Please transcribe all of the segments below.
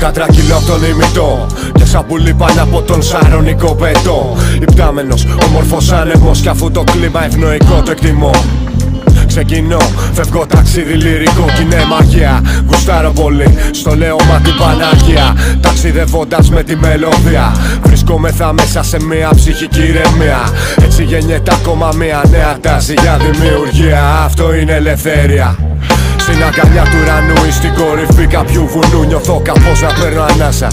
κατρακύλω από τον ημιτό και σαν πουλί πάνω από τον σαρονικό πετό. Υπτάμενος, όμορφος άνεμος κι αφού το κλίμα ευνοϊκό το εκτιμώ. Ξεκινώ, φεύγω ταξίδι λυρικό κι είναι μαγεία. Γουστάρω πολύ, στο λέω μα την Παναγία. Ταξιδεύοντας με τη μελωδία, βρισκόμεθα μέσα σε μια ψυχική ηρεμία. Έτσι γεννιέται ακόμα μια νέα τάση για δημιουργία. Αυτό είναι ελευθερία. Στην αγκαλιά του ουρανού ή στην κορυφή κάποιου βουνού νιώθω κάπως να παίρνω ανάσα.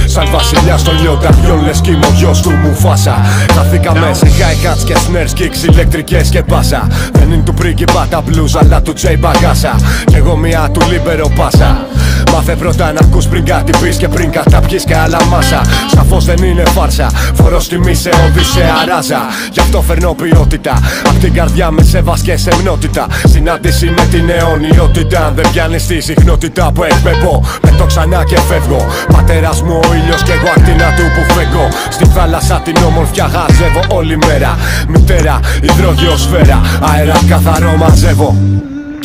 Σαν βασιλιάς των λιονταριών, λες κι είμαι ο γιος του Μουφάσα. Χαθήκαμε σε hi-hats και snares, kicks, ηλεκτρικές και πάσα. Δεν είναι του πρίγκιπα τα blues αλλά του Τζέι Μπαγκάσα. Κι εγώ μια του Λίμπερο πάσα. Μάθε πρώτα να ακούς πριν κάτι πεις και πριν καταπιείς και άλλα μάσα. Σαφώς δεν είναι φάρσα, φορός τιμή σε Οδυσσέα ράζα. Γι' αυτό φέρνω ποιότητα, απ' την καρδιά με σεβάς και σεμνότητα. Συνάντηση με την αιωνιότητα, αν δεν πιάνεις τη συχνότητα που εκπέμπω, πετώ ξανά και φεύγω. Πατέρας μου ο ήλιος και εγώ ακτίνα του που φεύγω. Στη θάλασσα την όμορφια χαζεύω όλη μέρα. Μητέρα, υδρόγειο σφαίρα, αέρα καθαρό μαζεύω.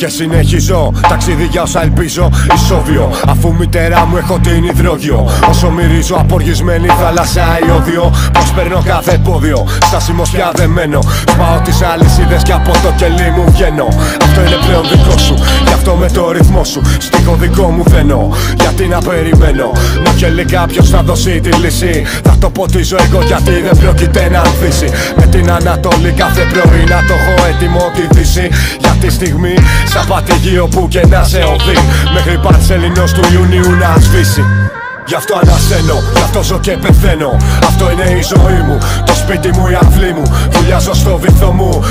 Και συνεχίζω, ταξίδι για όσα ελπίζω, ισόβιο. Αφού μητέρα μου έχω την υδρόγειο. Όσο μυρίζω αποργισμένη θάλασσα ιόδιο, πως παίρνω κάθε πόδιο, στάσιμος πια δεμένο. Σπάω τις αλυσίδες και από το κελί μου βγαίνω. Αυτό είναι πλέον δικό σου, γι' αυτό με το ρυθμό σου στίχο δικό μου θένω. Γιατί να περιμένω, μου κελί κάποιος θα δώσει τη λύση. Θα το ποτίζω εγώ γιατί δεν πρόκειται να ανθίσει. Με την Ανατολή κάθε πρωί να το έχω έτοιμο τη Δύση. Για τη στιγμή σαν πατηγείο που και να σε οδεί, μέχρι Πανσελινός του Ιουνίου να σβήσει. Γι' αυτό ανασένω, γι' αυτό ζω και πεθαίνω. Αυτό είναι η ζωή μου, το σπίτι μου, η αυλή μου. Δουλειάζω στο βυθό μου,